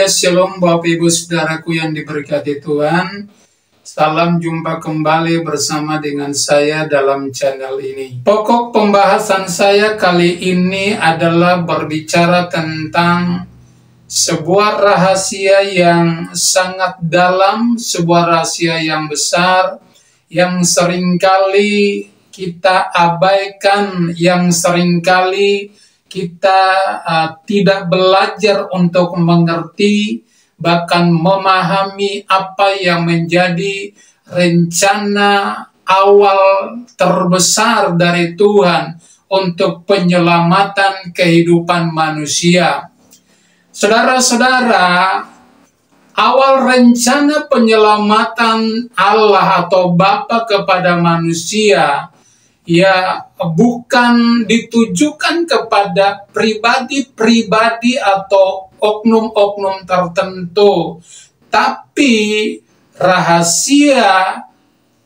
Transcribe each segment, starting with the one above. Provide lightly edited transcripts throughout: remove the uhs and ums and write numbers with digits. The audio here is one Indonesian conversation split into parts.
Ya, shalom Bapak Ibu Saudaraku yang diberkati Tuhan. Salam jumpa kembali bersama dengan saya dalam channel ini. Pokok pembahasan saya kali ini adalah berbicara tentang sebuah rahasia yang sangat dalam, sebuah rahasia yang besar, yang seringkali kita abaikan, yang seringkali kita tidak belajar untuk mengerti, bahkan memahami apa yang menjadi rencana awal terbesar dari Tuhan untuk penyelamatan kehidupan manusia. Saudara-saudara, awal rencana penyelamatan Allah atau Bapa kepada manusia ya bukan ditujukan kepada pribadi-pribadi atau oknum-oknum tertentu, tapi rahasia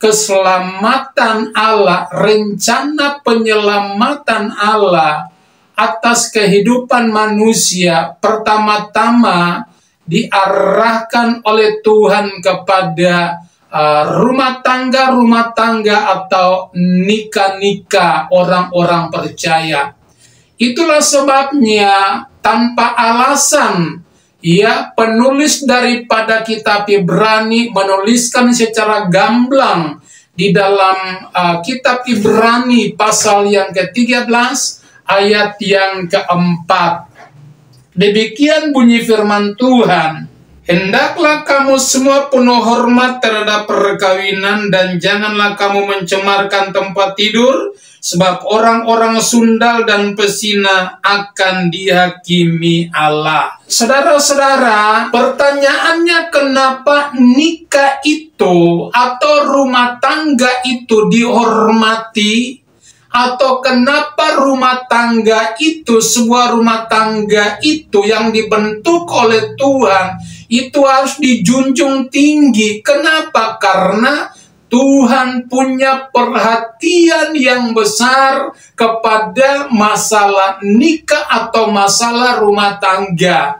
keselamatan Allah, rencana penyelamatan Allah atas kehidupan manusia pertama-tama diarahkan oleh Tuhan kepada rumah tangga atau nikah orang-orang percaya. Itulah sebabnya tanpa alasan ya penulis daripada kitab Ibrani menuliskan secara gamblang di dalam kitab Ibrani pasal yang ke-13 ayat yang ke-4. Demikian bunyi firman Tuhan. Hendaklah kamu semua penuh hormat terhadap perkawinan dan janganlah kamu mencemarkan tempat tidur, sebab orang-orang sundal dan pesina akan dihakimi Allah. Saudara-saudara, pertanyaannya kenapa nikah itu atau rumah tangga itu dihormati? Atau kenapa rumah tangga itu, sebuah rumah tangga itu yang dibentuk oleh Tuhan, itu harus dijunjung tinggi. Kenapa? Karena Tuhan punya perhatian yang besar kepada masalah nikah atau masalah rumah tangga.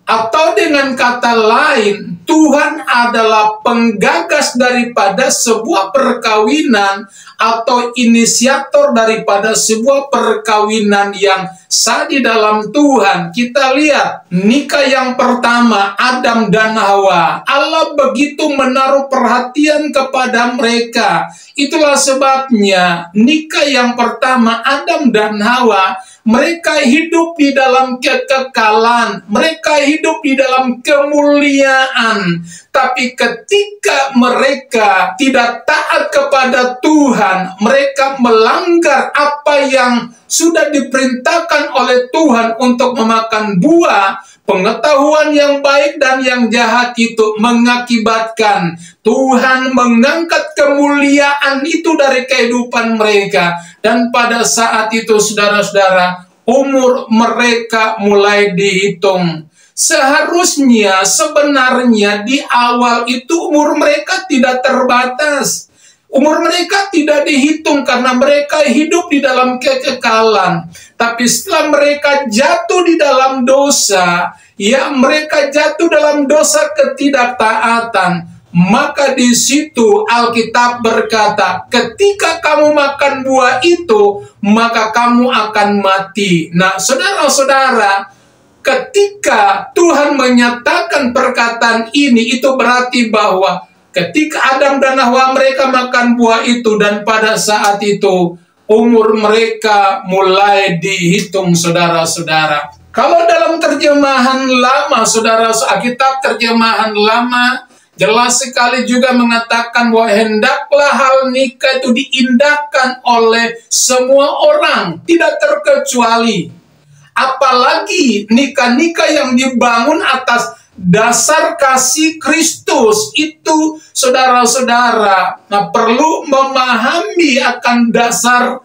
Atau dengan kata lain, Tuhan adalah penggagas daripada sebuah perkawinan atau inisiator daripada sebuah perkawinan yang sah di dalam Tuhan. Kita lihat nikah yang pertama Adam dan Hawa. Allah begitu menaruh perhatian kepada mereka. Itulah sebabnya nikah yang pertama Adam dan Hawa, mereka hidup di dalam kekekalan, mereka hidup di dalam kemuliaan. Tapi ketika mereka tidak taat kepada Tuhan, mereka melanggar apa yang sudah diperintahkan oleh Tuhan untuk memakan buah, pengetahuan yang baik dan yang jahat itu mengakibatkan Tuhan mengangkat kemuliaan itu dari kehidupan mereka. Dan pada saat itu, saudara-saudara, umur mereka mulai dihitung. Seharusnya sebenarnya di awal itu umur mereka tidak terbatas. Umur mereka tidak dihitung karena mereka hidup di dalam kekekalan. Tapi setelah mereka jatuh di dalam dosa, ya mereka jatuh dalam dosa ketidaktaatan, maka di situ Alkitab berkata, ketika kamu makan buah itu, maka kamu akan mati. Nah, saudara-saudara, ketika Tuhan menyatakan perkataan ini, itu berarti bahwa ketika Adam dan Hawa mereka makan buah itu, dan pada saat itu umur mereka mulai dihitung, saudara-saudara. Kalau dalam terjemahan lama, saudara, Alkitab terjemahan lama jelas sekali juga mengatakan bahwa hendaklah hal nikah itu diindahkan oleh semua orang, tidak terkecuali. Apalagi nikah-nikah yang dibangun atas dasar kasih Kristus itu, saudara-saudara, perlu memahami akan dasar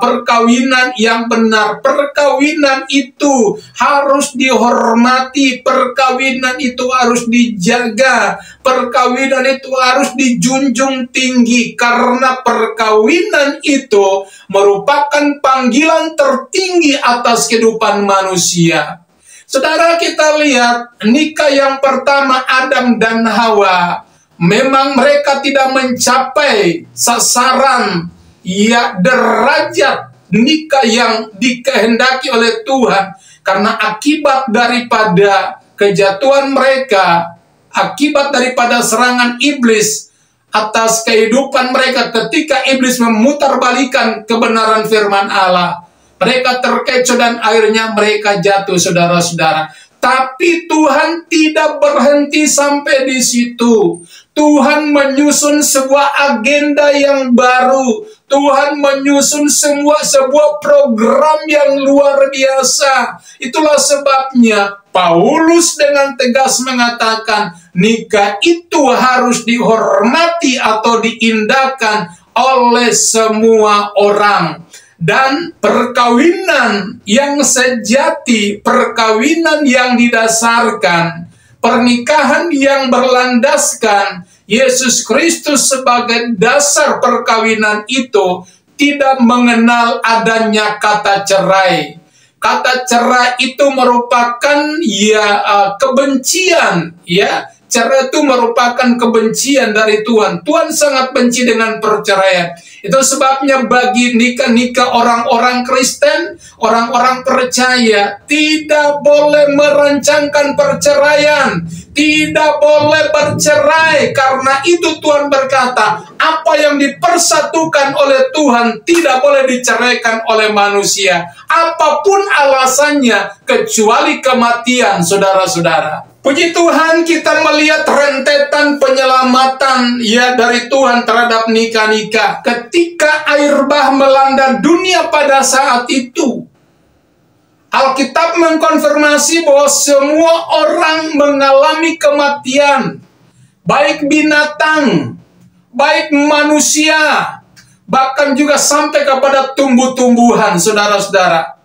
perkawinan yang benar. Perkawinan itu harus dihormati, perkawinan itu harus dijaga, perkawinan itu harus dijunjung tinggi, karena perkawinan itu merupakan panggilan tertinggi atas kehidupan manusia. Saudara, kita lihat nikah yang pertama Adam dan Hawa, memang mereka tidak mencapai sasaran, ya, derajat nikah yang dikehendaki oleh Tuhan, karena akibat daripada kejatuhan mereka, akibat daripada serangan iblis atas kehidupan mereka ketika iblis memutarbalikan kebenaran firman Allah. Mereka terkecoh dan akhirnya mereka jatuh, saudara-saudara. Tapi Tuhan tidak berhenti sampai di situ. Tuhan menyusun sebuah agenda yang baru. Tuhan menyusun sebuah program yang luar biasa. Itulah sebabnya Paulus dengan tegas mengatakan, nikah itu harus dihormati atau diindahkan oleh semua orang. Dan perkawinan yang sejati, perkawinan yang didasarkan, pernikahan yang berlandaskan Yesus Kristus sebagai dasar perkawinan itu tidak mengenal adanya kata cerai. Kata cerai itu merupakan kebencian, ya. Cerai itu merupakan kebencian dari Tuhan. Tuhan sangat benci dengan perceraian. Itu sebabnya bagi nikah-nikah orang-orang Kristen, orang-orang percaya, tidak boleh merancangkan perceraian. Tidak boleh bercerai. Karena itu Tuhan berkata, apa yang dipersatukan oleh Tuhan tidak boleh diceraikan oleh manusia. Apapun alasannya, kecuali kematian, saudara-saudara. Puji Tuhan, kita melihat rentetan penyelamatan, ya, dari Tuhan terhadap nikah-nikah. Ketika air bah melanda dunia pada saat itu, Alkitab mengkonfirmasi bahwa semua orang mengalami kematian, baik binatang, baik manusia, bahkan juga sampai kepada tumbuh-tumbuhan, saudara-saudara.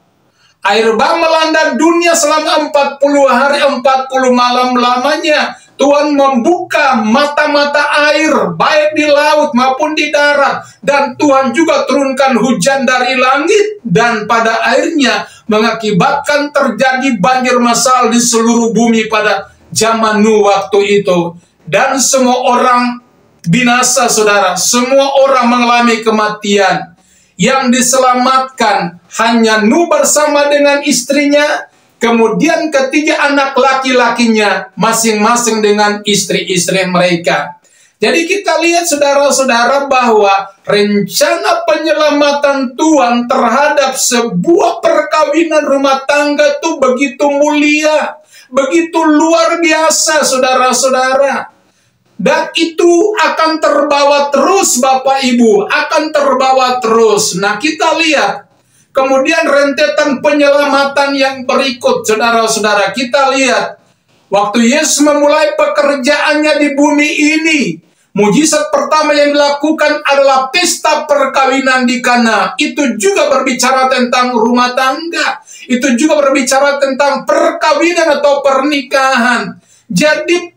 Air bah melanda dunia selama 40 hari 40 malam lamanya. Tuhan membuka mata-mata air, baik di laut maupun di darat. Dan Tuhan juga turunkan hujan dari langit. Dan pada akhirnya mengakibatkan terjadi banjir massal di seluruh bumi pada zaman Nuh waktu itu. Dan semua orang binasa, saudara. Semua orang mengalami kematian. Yang diselamatkan hanya Nuh bersama dengan istrinya, kemudian ketiga anak laki-lakinya, masing-masing dengan istri-istri mereka. Jadi kita lihat, saudara-saudara, bahwa rencana penyelamatan Tuhan terhadap sebuah perkawinan rumah tangga itu begitu mulia, begitu luar biasa, saudara-saudara. Dan itu akan terbawa terus, Bapak Ibu, akan terbawa terus. Nah, kita lihat kemudian rentetan penyelamatan yang berikut, saudara-saudara. Kita lihat waktu Yesus memulai pekerjaannya di bumi ini, mujizat pertama yang dilakukan adalah pesta perkawinan di Kana. Itu juga berbicara tentang rumah tangga. Itu juga berbicara tentang perkawinan atau pernikahan. Jadi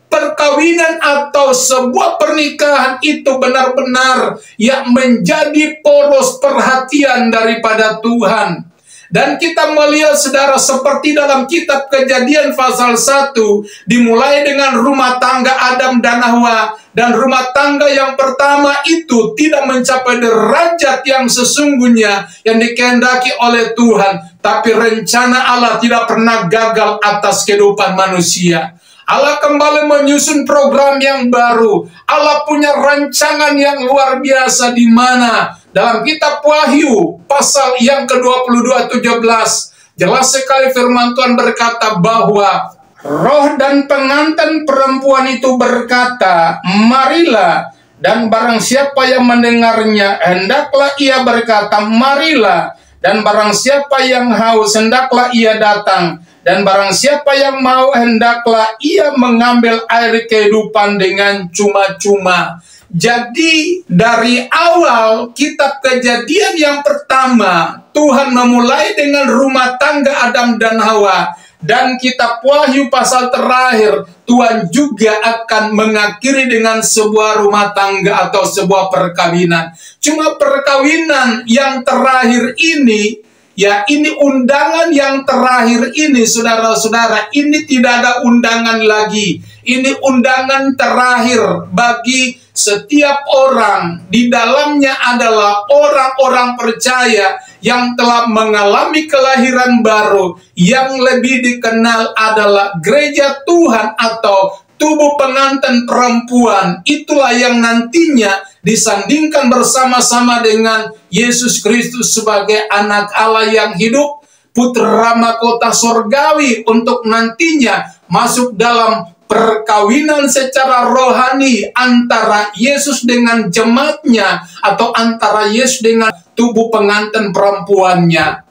perkawinan atau sebuah pernikahan itu benar-benar yang menjadi poros perhatian daripada Tuhan. Dan kita melihat, saudara, seperti dalam kitab Kejadian pasal 1, dimulai dengan rumah tangga Adam dan Hawa. Dan rumah tangga yang pertama itu tidak mencapai derajat yang sesungguhnya yang dikehendaki oleh Tuhan. Tapi rencana Allah tidak pernah gagal atas kehidupan manusia. Allah kembali menyusun program yang baru. Allah punya rancangan yang luar biasa, di mana dalam kitab Wahyu pasal yang ke-22 17 jelas sekali firman Tuhan berkata bahwa roh dan pengantin perempuan itu berkata, marilah. Dan barang siapa yang mendengarnya, hendaklah ia berkata, marilah. Dan barang siapa yang haus, hendaklah ia datang. Dan barang siapa yang mau, hendaklah ia mengambil air kehidupan dengan cuma-cuma. Jadi dari awal kitab Kejadian yang pertama, Tuhan memulai dengan rumah tangga Adam dan Hawa. Dan kitab Wahyu pasal terakhir, Tuhan juga akan mengakhiri dengan sebuah rumah tangga atau sebuah perkawinan. Cuma perkawinan yang terakhir ini, Ya, ini undangan yang terakhir ini, saudara-saudara. Ini tidak ada undangan lagi. Ini undangan terakhir bagi setiap orang. Di dalamnya adalah orang-orang percaya yang telah mengalami kelahiran baru, yang lebih dikenal adalah gereja Tuhan atau tubuh pengantin perempuan. Itulah yang nantinya disandingkan bersama-sama dengan Yesus Kristus sebagai anak Allah yang hidup, putra mahkota sorgawi, untuk nantinya masuk dalam perkawinan secara rohani antara Yesus dengan jemaatnya, atau antara Yesus dengan tubuh pengantin perempuannya.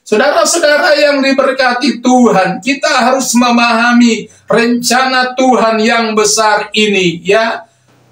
Saudara-saudara yang diberkati Tuhan, kita harus memahami rencana Tuhan yang besar ini, ya.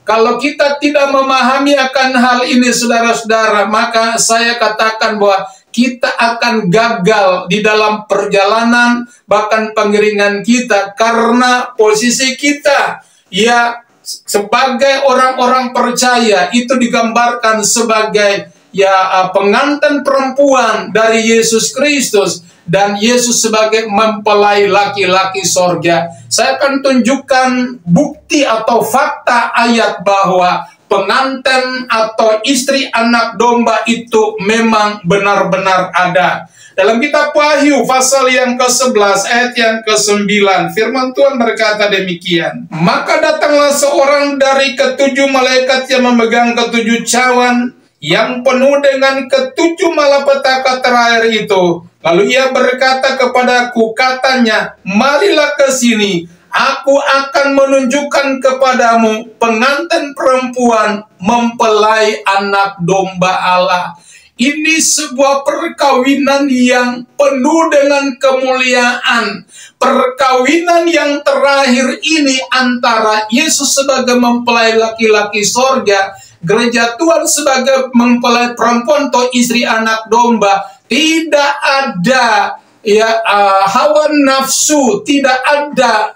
Kalau kita tidak memahami akan hal ini, saudara-saudara, maka saya katakan bahwa kita akan gagal di dalam perjalanan, bahkan pengiringan kita, karena posisi kita, ya, sebagai orang-orang percaya itu digambarkan sebagai, ya, pengantin perempuan dari Yesus Kristus, dan Yesus sebagai mempelai laki-laki sorga. Saya akan tunjukkan bukti atau fakta ayat bahwa pengantin atau istri anak domba itu memang benar-benar ada. Dalam kitab Wahyu pasal yang ke-11 ayat yang ke-9, firman Tuhan berkata demikian. Maka datanglah seorang dari ketujuh malaikat yang memegang ketujuh cawan, yang penuh dengan ketujuh malapetaka terakhir itu. Lalu ia berkata kepadaku, katanya, marilah ke sini, aku akan menunjukkan kepadamu pengantin perempuan mempelai anak domba Allah. Ini sebuah perkawinan yang penuh dengan kemuliaan. Perkawinan yang terakhir ini antara Yesus sebagai mempelai laki-laki sorga, gereja Tuhan sebagai mempelai perempuan atau istri anak domba. Tidak ada, ya, hawa nafsu, tidak ada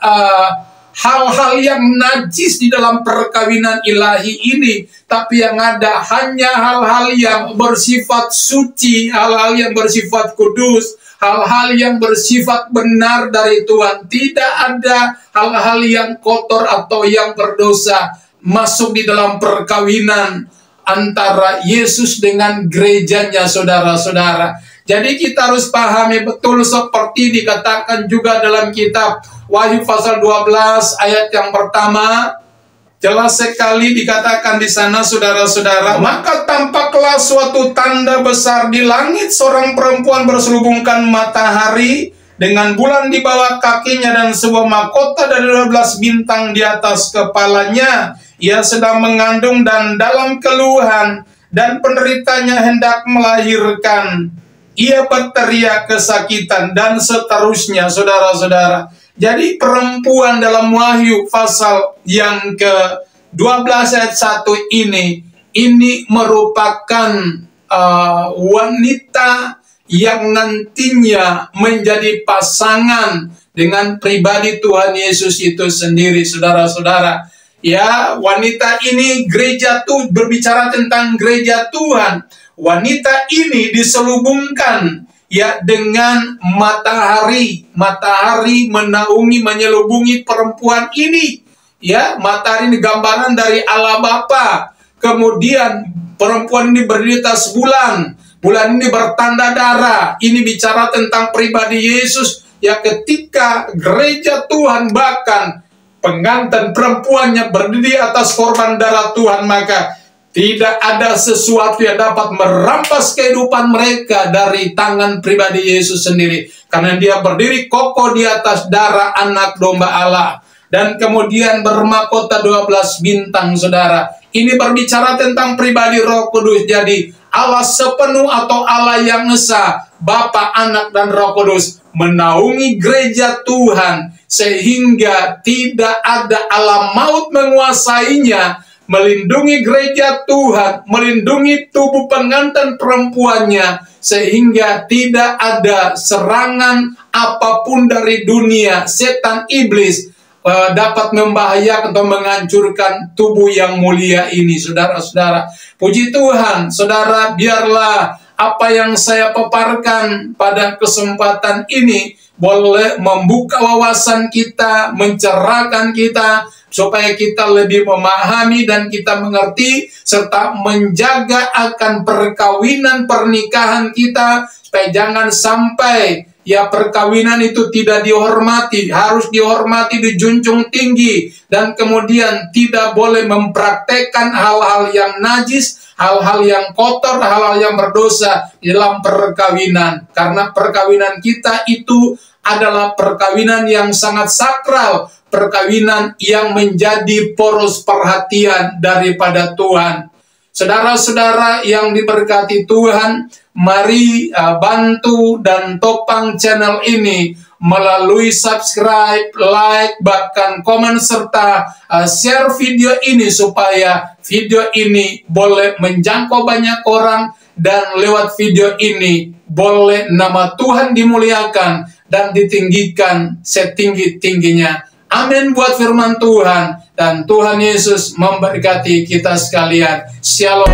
hal-hal yang najis di dalam perkawinan ilahi ini, tapi yang ada hanya hal-hal yang bersifat suci, hal-hal yang bersifat kudus, hal-hal yang bersifat benar dari Tuhan. Tidak ada hal-hal yang kotor atau yang berdosa masuk di dalam perkawinan antara Yesus dengan gerejanya, saudara-saudara. Jadi kita harus pahami betul seperti dikatakan juga dalam kitab Wahyu pasal 12 ayat yang pertama. Jelas sekali dikatakan di sana, saudara-saudara. Maka tampaklah suatu tanda besar di langit, seorang perempuan berselubungkan matahari dengan bulan di bawah kakinya dan sebuah mahkota dari 12 bintang di atas kepalanya. Ia sedang mengandung dan dalam keluhan, dan penderitanya hendak melahirkan. Ia berteriak kesakitan, dan seterusnya, saudara-saudara. Jadi perempuan dalam Wahyu pasal yang ke-12 ayat 1 ini merupakan wanita yang nantinya menjadi pasangan dengan pribadi Tuhan Yesus itu sendiri, saudara-saudara. Ya, wanita ini gereja Tuhan, berbicara tentang gereja Tuhan. Wanita ini diselubungkan, ya, dengan matahari. Matahari menaungi, menyelubungi perempuan ini. Ya, matahari ini gambaran dari Allah Bapa. Kemudian perempuan ini berdiri atas bulan. Bulan ini bertanda darah. Ini bicara tentang pribadi Yesus. Ya, ketika gereja Tuhan bahkan pengantin perempuannya berdiri atas korban darah Tuhan, maka tidak ada sesuatu yang dapat merampas kehidupan mereka dari tangan pribadi Yesus sendiri. Karena dia berdiri kokoh di atas darah anak domba Allah. Dan kemudian bermahkota 12 bintang, saudara. Ini berbicara tentang pribadi Roh Kudus. Jadi Allah sepenuh atau Allah yang esa, Bapa, Anak, dan Roh Kudus menaungi gereja Tuhan. Sehingga tidak ada alam maut menguasainya, melindungi gereja Tuhan, melindungi tubuh pengantin perempuannya, sehingga tidak ada serangan apapun dari dunia, setan iblis dapat membahayakan atau menghancurkan tubuh yang mulia ini, saudara-saudara. Puji Tuhan, saudara, biarlah apa yang saya paparkan pada kesempatan ini boleh membuka wawasan kita, mencerahkan kita, supaya kita lebih memahami dan kita mengerti, serta menjaga akan perkawinan pernikahan kita, supaya jangan sampai ya perkawinan itu tidak dihormati, harus dihormati, dijunjung tinggi, dan kemudian tidak boleh mempraktekkan hal-hal yang najis, hal-hal yang kotor, hal-hal yang berdosa dalam perkawinan. Karena perkawinan kita itu adalah perkawinan yang sangat sakral, perkawinan yang menjadi poros perhatian daripada Tuhan. Saudara-saudara yang diberkati Tuhan, mari bantu dan topang channel ini melalui subscribe, like, bahkan komen, serta share video ini supaya video ini boleh menjangkau banyak orang, dan lewat video ini boleh nama Tuhan dimuliakan dan ditinggikan setinggi-tingginya. Amin buat firman Tuhan, dan Tuhan Yesus memberkati kita sekalian. Shalom.